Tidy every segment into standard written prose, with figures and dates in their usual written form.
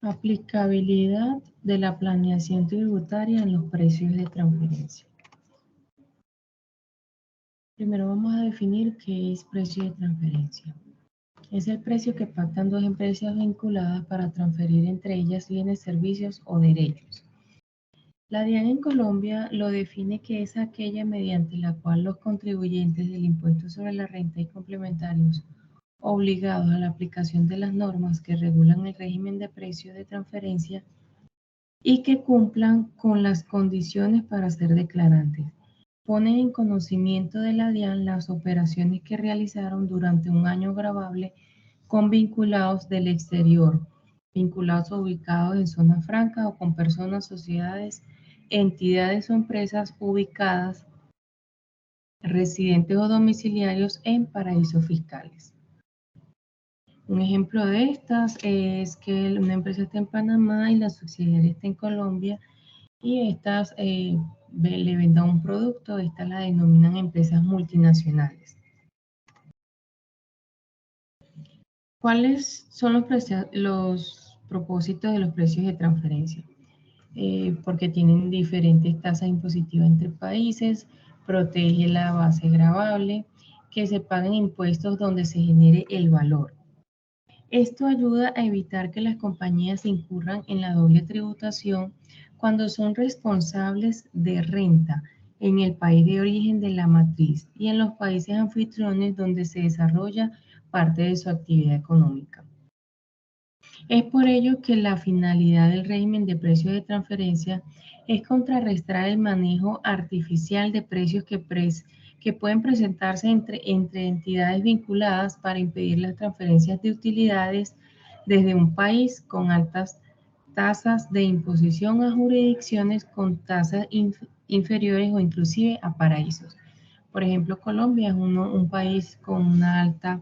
Aplicabilidad de la planeación tributaria en los precios de transferencia. Primero vamos a definir qué es precio de transferencia. Es el precio que pactan dos empresas vinculadas para transferir entre ellas bienes, servicios o derechos. La DIAN en Colombia lo define que es aquella mediante la cual los contribuyentes del impuesto sobre la renta y complementarios obligados a la aplicación de las normas que regulan el régimen de precios de transferencia y que cumplan con las condiciones para ser declarantes, ponen en conocimiento de la DIAN las operaciones que realizaron durante un año gravable con vinculados del exterior, vinculados o ubicados en zona franca o con personas, sociedades, entidades o empresas ubicadas, residentes o domiciliarios en paraísos fiscales. Un ejemplo de estas es que una empresa está en Panamá y la subsidiaria está en Colombia y estas le vendan un producto, estas la denominan empresas multinacionales. ¿Cuáles son los propósitos de los precios de transferencia? Porque tienen diferentes tasas impositivas entre países, protege la base gravable, que se paguen impuestos donde se genere el valor. Esto ayuda a evitar que las compañías incurran en la doble tributación cuando son responsables de renta en el país de origen de la matriz y en los países anfitriones donde se desarrolla parte de su actividad económica. Es por ello que la finalidad del régimen de precios de transferencia es contrarrestar el manejo artificial de precios que pueden presentarse entre entidades vinculadas para impedir las transferencias de utilidades desde un país con altas tasas de imposición a jurisdicciones con tasas inferiores o inclusive a paraísos. Por ejemplo, Colombia es un país con una alta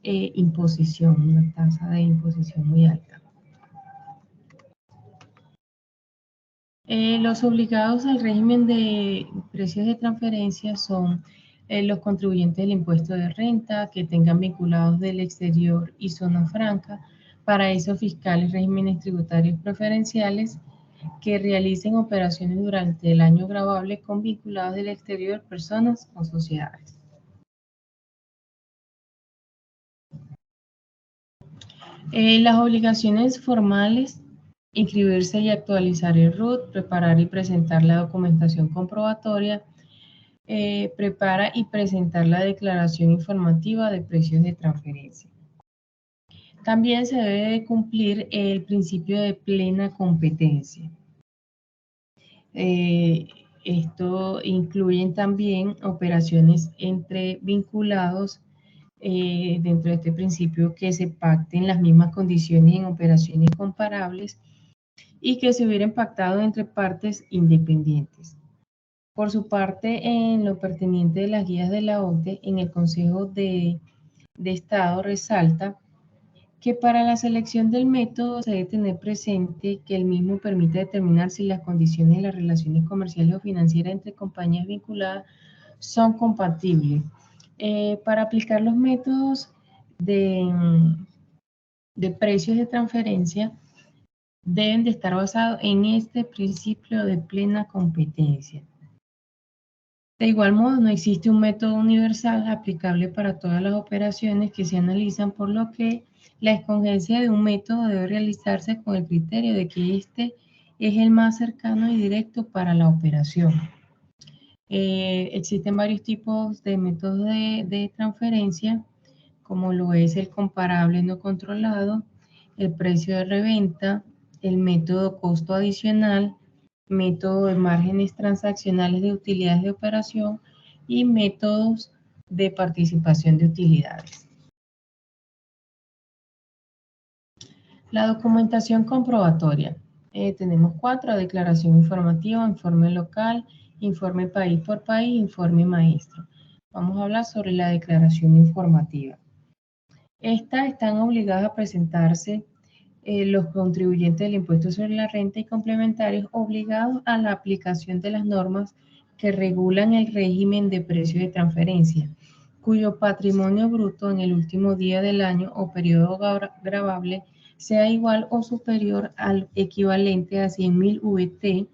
imposición, una tasa de imposición muy alta. Los obligados al régimen de precios de transferencia son los contribuyentes del impuesto de renta que tengan vinculados del exterior y zona franca, paraísos fiscales, regímenes tributarios preferenciales, que realicen operaciones durante el año gravable con vinculados del exterior, personas o sociedades. Las obligaciones formales: inscribirse y actualizar el RUT, preparar y presentar la documentación comprobatoria, prepara y presentar la declaración informativa de precios de transferencia. También se debe de cumplir el principio de plena competencia. Esto incluye también operaciones entre vinculados dentro de este principio que se pacten las mismas condiciones en operaciones comparables y que se hubieran pactado entre partes independientes. Por su parte, en lo pertinente de las guías de la OCDE, en el Consejo de Estado resalta que para la selección del método se debe tener presente que el mismo permite determinar si las condiciones de las relaciones comerciales o financieras entre compañías vinculadas son compatibles. Para aplicar los métodos de precios de transferencia deben de estar basados en este principio de plena competencia. De igual modo, no existe un método universal aplicable para todas las operaciones que se analizan, por lo que la escogencia de un método debe realizarse con el criterio de que este es el más cercano y directo para la operación. Existen varios tipos de métodos de transferencia, como lo es el comparable no controlado, el precio de reventa, el método costo adicional, método de márgenes transaccionales de utilidades de operación y métodos de participación de utilidades. La documentación comprobatoria. Tenemos 4: declaración informativa, informe local, informe país por país, informe maestro. Vamos a hablar sobre la declaración informativa. Estas están obligadas a presentarse los contribuyentes del impuesto sobre la renta y complementarios obligados a la aplicación de las normas que regulan el régimen de precios de transferencia, cuyo patrimonio bruto en el último día del año o periodo gravable sea igual o superior al equivalente a 100.000 VT,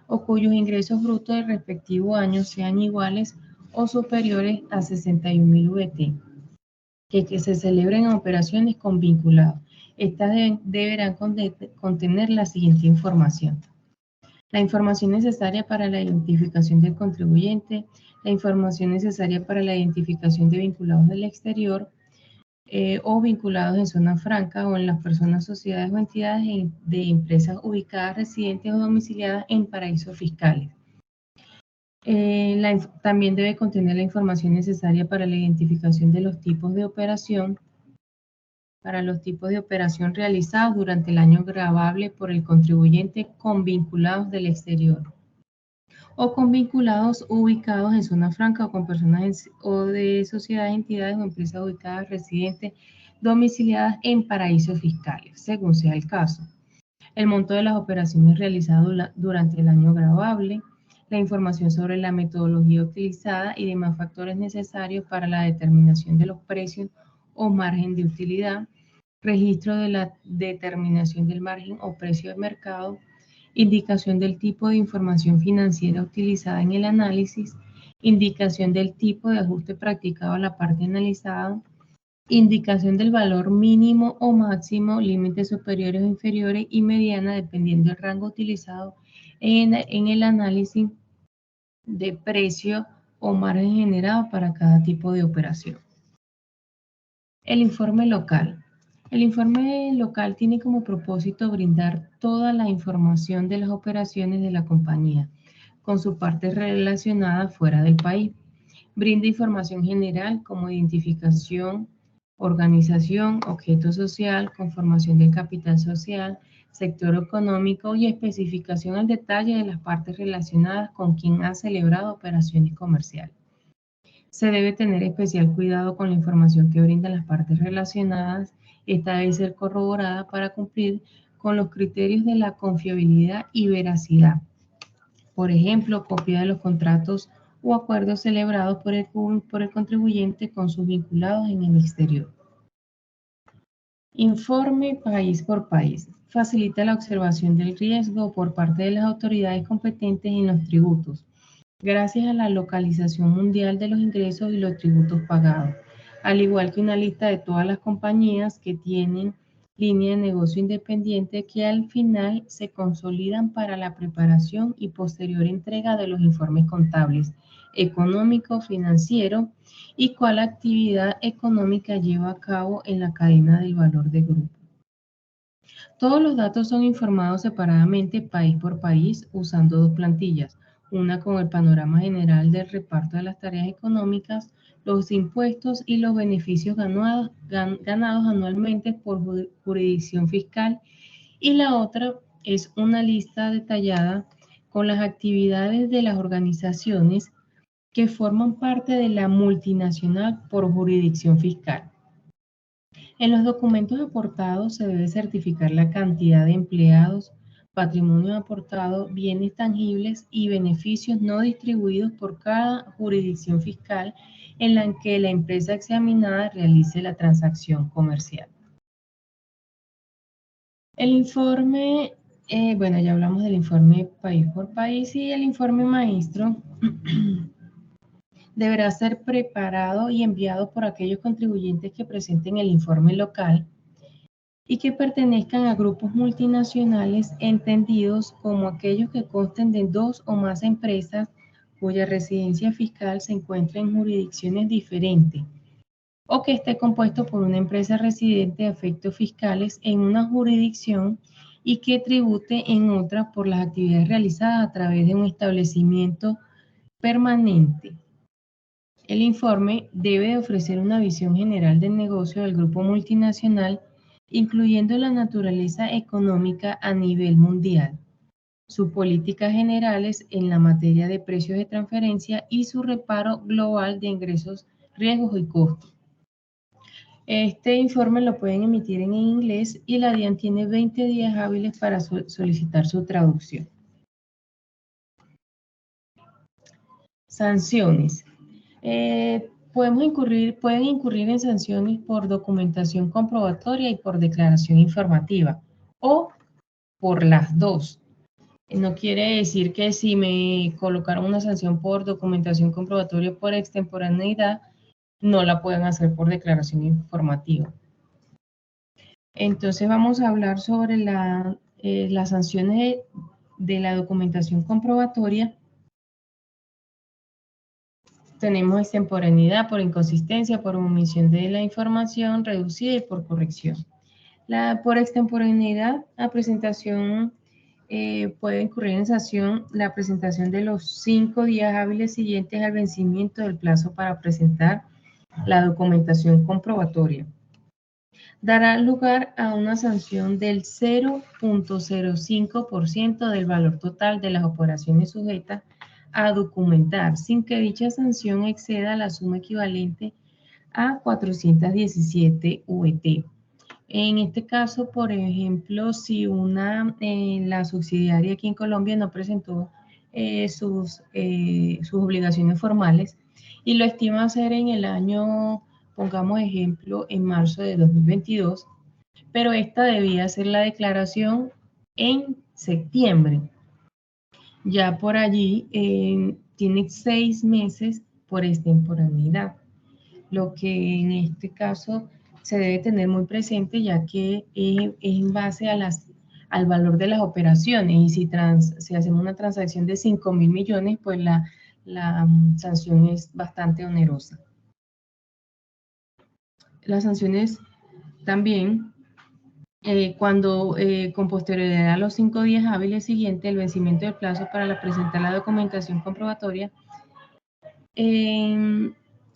o cuyos ingresos brutos del respectivo año sean iguales o superiores a 61.000 VT, que se celebren operaciones con vinculados. Estas deberán contener la siguiente información: la información necesaria para la identificación del contribuyente, la información necesaria para la identificación de vinculados del exterior o vinculados en zona franca o en las personas, sociedades o entidades de empresas ubicadas, residentes o domiciliadas en paraísos fiscales. También debe contener la información necesaria para la identificación de los tipos de operación, realizados durante el año gravable por el contribuyente con vinculados del exterior, o con vinculados ubicados en zona franca o con personas o de sociedades, entidades o empresas ubicadas, residentes, domiciliadas en paraísos fiscales, según sea el caso. El monto de las operaciones realizadas durante el año gravable, la información sobre la metodología utilizada y demás factores necesarios para la determinación de los precios o margen de utilidad, registro de la determinación del margen o precio de mercado, indicación del tipo de información financiera utilizada en el análisis, indicación del tipo de ajuste practicado a la parte analizada, indicación del valor mínimo o máximo, límites superiores o inferiores y mediana dependiendo del rango utilizado en el análisis de precio o margen generado para cada tipo de operación. El informe local. El informe local tiene como propósito brindar toda la información de las operaciones de la compañía, con su parte relacionada fuera del país. Brinda información general como identificación, organización, objeto social, conformación del capital social, sector económico y especificación al detalle de las partes relacionadas con quien ha celebrado operaciones comerciales. Se debe tener especial cuidado con la información que brindan las partes relacionadas. Esta debe ser corroborada para cumplir con los criterios de la confiabilidad y veracidad. Por ejemplo, copia de los contratos o acuerdos celebrados por el contribuyente con sus vinculados en el exterior. Informe país por país. Facilita la observación del riesgo por parte de las autoridades competentes en los tributos, gracias a la localización mundial de los ingresos y los tributos pagados, al igual que una lista de todas las compañías que tienen línea de negocio independiente que al final se consolidan para la preparación y posterior entrega de los informes contables, económico, financiero y cuál actividad económica lleva a cabo en la cadena del valor del grupo. Todos los datos son informados separadamente país por país usando dos plantillas, una con el panorama general del reparto de las tareas económicas, los impuestos y los beneficios ganados anualmente por jurisdicción fiscal, y la otra es una lista detallada con las actividades de las organizaciones que forman parte de la multinacional por jurisdicción fiscal. En los documentos aportados se debe certificar la cantidad de empleados, patrimonio aportado, bienes tangibles y beneficios no distribuidos por cada jurisdicción fiscal en la que la empresa examinada realice la transacción comercial. El informe, bueno, ya hablamos del informe país por país, y el informe maestro deberá ser preparado y enviado por aquellos contribuyentes que presenten el informe local y que pertenezcan a grupos multinacionales entendidos como aquellos que consten de 2 o más empresas cuya residencia fiscal se encuentra en jurisdicciones diferentes, o que esté compuesto por una empresa residente a efectos fiscales en una jurisdicción y que tribute en otra por las actividades realizadas a través de un establecimiento permanente. El informe debe ofrecer una visión general del negocio del grupo multinacional, incluyendo la naturaleza económica a nivel mundial, sus políticas generales en la materia de precios de transferencia y su reparo global de ingresos, riesgos y costos. Este informe lo pueden emitir en inglés y la DIAN tiene 20 días hábiles para solicitar su traducción. Sanciones. pueden incurrir en sanciones por documentación comprobatoria y por declaración informativa, o por las dos. No quiere decir que si me colocaron una sanción por documentación comprobatoria o por extemporaneidad, no la pueden hacer por declaración informativa. Entonces vamos a hablar sobre las sanciones de la documentación comprobatoria. Tenemos extemporaneidad por inconsistencia, por omisión de la información reducida y por corrección. Por extemporaneidad, la presentación puede incurrir en sanción la presentación de los 5 días hábiles siguientes al vencimiento del plazo para presentar la documentación comprobatoria. Dará lugar a una sanción del 0.05% del valor total de las operaciones sujetas a documentar, sin que dicha sanción exceda la suma equivalente a 417 UET. En este caso, por ejemplo, si la subsidiaria aquí en Colombia no presentó sus obligaciones formales y lo estima hacer en el año, pongamos ejemplo, en marzo de 2022, pero esta debía hacer la declaración en septiembre. Ya por allí tiene 6 meses por extemporaneidad, lo que en este caso se debe tener muy presente, ya que es en base al valor de las operaciones, y si hacemos una transacción de 5.000 millones, pues la sanción es bastante onerosa. Las sanciones también, cuando con posterioridad a los 5 días hábiles siguientes, el vencimiento del plazo para presentar la documentación comprobatoria,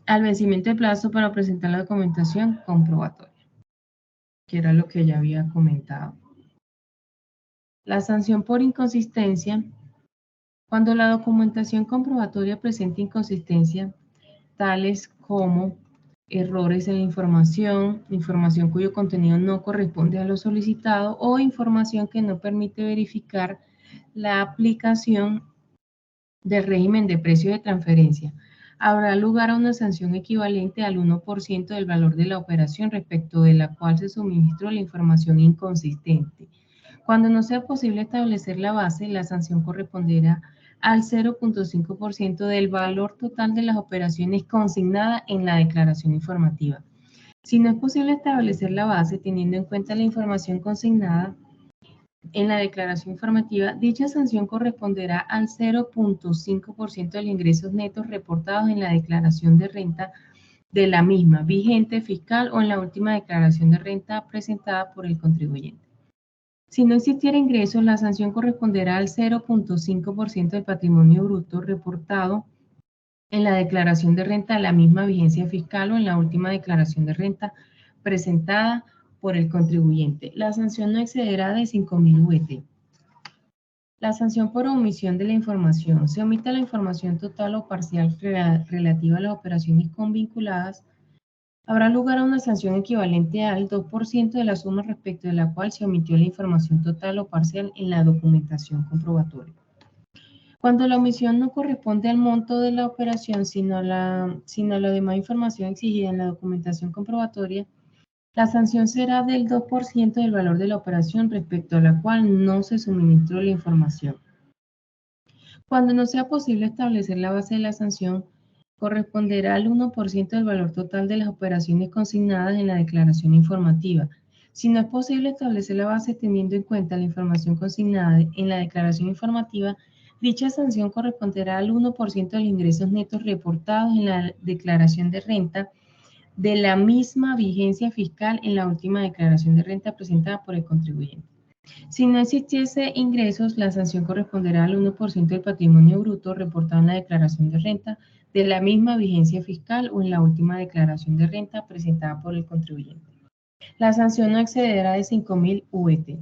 al vencimiento del plazo para presentar la documentación comprobatoria, que era lo que ya había comentado. La sanción por inconsistencia, cuando la documentación comprobatoria presenta inconsistencia, tales como errores en la información cuyo contenido no corresponde a lo solicitado o información que no permite verificar la aplicación del régimen de precio de transferencia, habrá lugar a una sanción equivalente al 1% del valor de la operación respecto de la cual se suministró la información inconsistente. Cuando no sea posible establecer la base, la sanción corresponderá al 0.5% del valor total de las operaciones consignadas en la declaración informativa. Si no es posible establecer la base teniendo en cuenta la información consignada en la declaración informativa, dicha sanción corresponderá al 0.5% de los ingresos netos reportados en la declaración de renta de la misma, vigente, fiscal o en la última declaración de renta presentada por el contribuyente. Si no existiera ingresos, la sanción corresponderá al 0.5% del patrimonio bruto reportado en la declaración de renta de la misma vigencia fiscal o en la última declaración de renta presentada por el contribuyente. La sanción no excederá de 5.000 UET. La sanción por omisión de la información. Se omite la información total o parcial relativa a las operaciones convinculadas. Habrá lugar a una sanción equivalente al 2% de la suma respecto de la cual se omitió la información total o parcial en la documentación comprobatoria. Cuando la omisión no corresponde al monto de la operación, sino a la demás información exigida en la documentación comprobatoria, la sanción será del 2% del valor de la operación respecto a la cual no se suministró la información. Cuando no sea posible establecer la base de la sanción, corresponderá al 1% del valor total de las operaciones consignadas en la declaración informativa. Si no es posible establecer la base teniendo en cuenta la información consignada en la declaración informativa, dicha sanción corresponderá al 1% de los ingresos netos reportados en la declaración de renta de la misma vigencia fiscal en la última declaración de renta presentada por el contribuyente. Si no existiese ingresos, la sanción corresponderá al 1% del patrimonio bruto reportado en la declaración de renta de la misma vigencia fiscal o en la última declaración de renta presentada por el contribuyente. La sanción no excederá de 5.000 UET.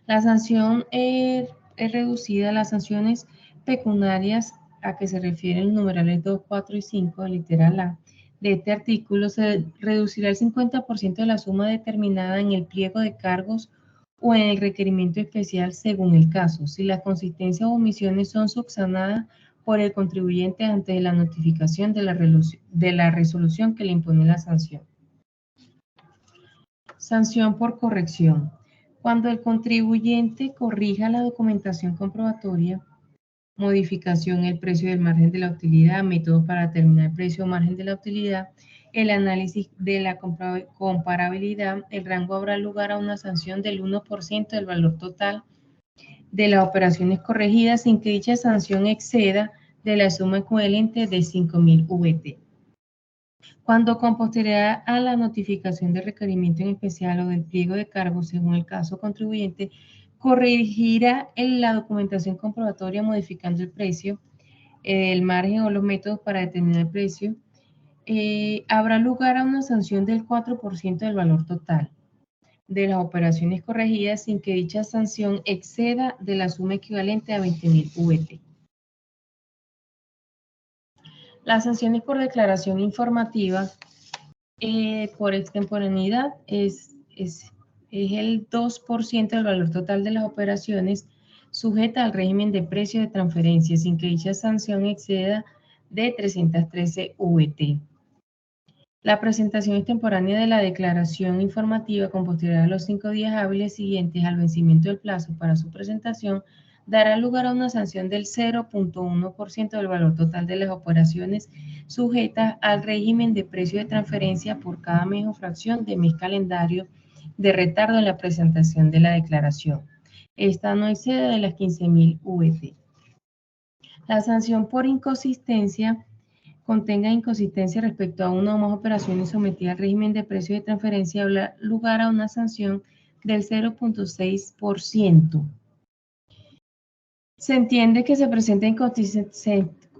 La sanción es reducida a las sanciones pecuniarias a que se refieren los numerales 2, 4 y 5, literal A, de este artículo. Se reducirá el 50% de la suma determinada en el pliego de cargos o en el requerimiento especial según el caso. Si las consistencias o omisiones son subsanadas por el contribuyente antes de la notificación de la resolución que le impone la sanción. Sanción por corrección. Cuando el contribuyente corrija la documentación comprobatoria, modificación el precio del margen de la utilidad, método para determinar el precio o margen de la utilidad, el análisis de la comparabilidad, el rango habrá lugar a una sanción del 1% del valor total de las operaciones corregidas sin que dicha sanción exceda de la suma equivalente de 5.000 VT. Cuando con posterioridad a la notificación del requerimiento en especial o del pliego de cargos, según el caso contribuyente, corregirá la documentación comprobatoria modificando el precio, el margen o los métodos para determinar el precio, habrá lugar a una sanción del 4% del valor total de las operaciones corregidas sin que dicha sanción exceda de la suma equivalente a 20.000 VT. Las sanciones por declaración informativa por extemporaneidad es el 2% del valor total de las operaciones sujeta al régimen de precio de transferencia sin que dicha sanción exceda de 313 VT. La presentación extemporánea de la declaración informativa con posterioridad a los 5 días hábiles siguientes al vencimiento del plazo para su presentación dará lugar a una sanción del 0.1% del valor total de las operaciones sujetas al régimen de precio de transferencia por cada mes o fracción de mes calendario de retardo en la presentación de la declaración. Esta no excede de las 15.000 VT. La sanción por inconsistencia contenga inconsistencia respecto a una o más operaciones sometidas al régimen de precio de transferencia habrá lugar a una sanción del 0.6%. Se entiende que se presenta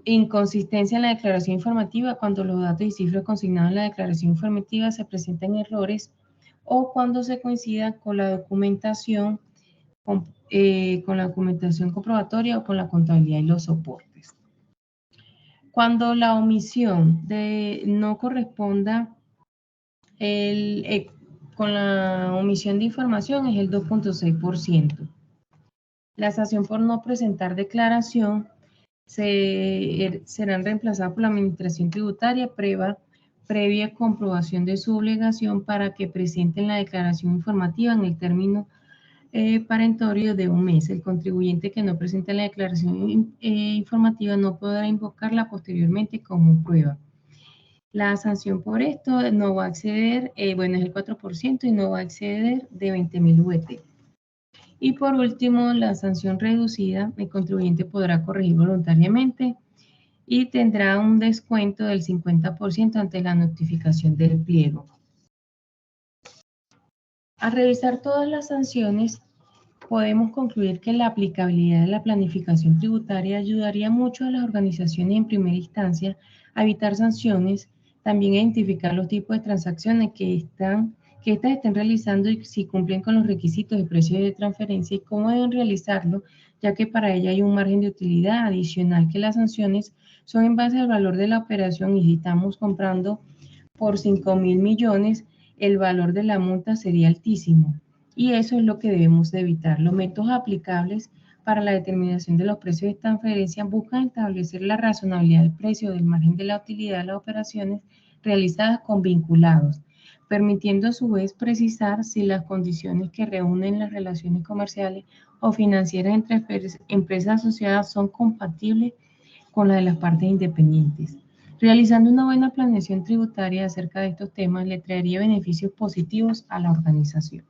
inconsistencia en la declaración informativa cuando los datos y cifras consignados en la declaración informativa se presentan errores o cuando se coincida con la documentación comprobatoria o con la contabilidad y los soportes. Cuando la omisión no corresponda con la omisión de información es el 2.6%. La sanción por no presentar declaración serán reemplazadas por la administración tributaria previa comprobación de su obligación para que presenten la declaración informativa en el término perentorio de un mes. El contribuyente que no presente la declaración informativa no podrá invocarla posteriormente como prueba. La sanción por esto no va a exceder, es el 4% y no va a exceder de 20.000 VT. Y por último, la sanción reducida, el contribuyente podrá corregir voluntariamente y tendrá un descuento del 50% ante la notificación del pliego. Al revisar todas las sanciones, podemos concluir que la aplicabilidad de la planificación tributaria ayudaría mucho a las organizaciones en primera instancia a evitar sanciones, también a identificar los tipos de transacciones que éstas estén realizando y si cumplen con los requisitos de precio de transferencia y cómo deben realizarlo, ya que para ella hay un margen de utilidad adicional que las sanciones son en base al valor de la operación y si estamos comprando por 5.000 millones, el valor de la multa sería altísimo. Y eso es lo que debemos de evitar. Los métodos aplicables para la determinación de los precios de transferencia buscan establecer la razonabilidad del precio del margen de la utilidad de las operaciones realizadas con vinculados, permitiendo a su vez precisar si las condiciones que reúnen las relaciones comerciales o financieras entre empresas asociadas son compatibles con las de las partes independientes. Realizando una buena planeación tributaria acerca de estos temas le traería beneficios positivos a la organización.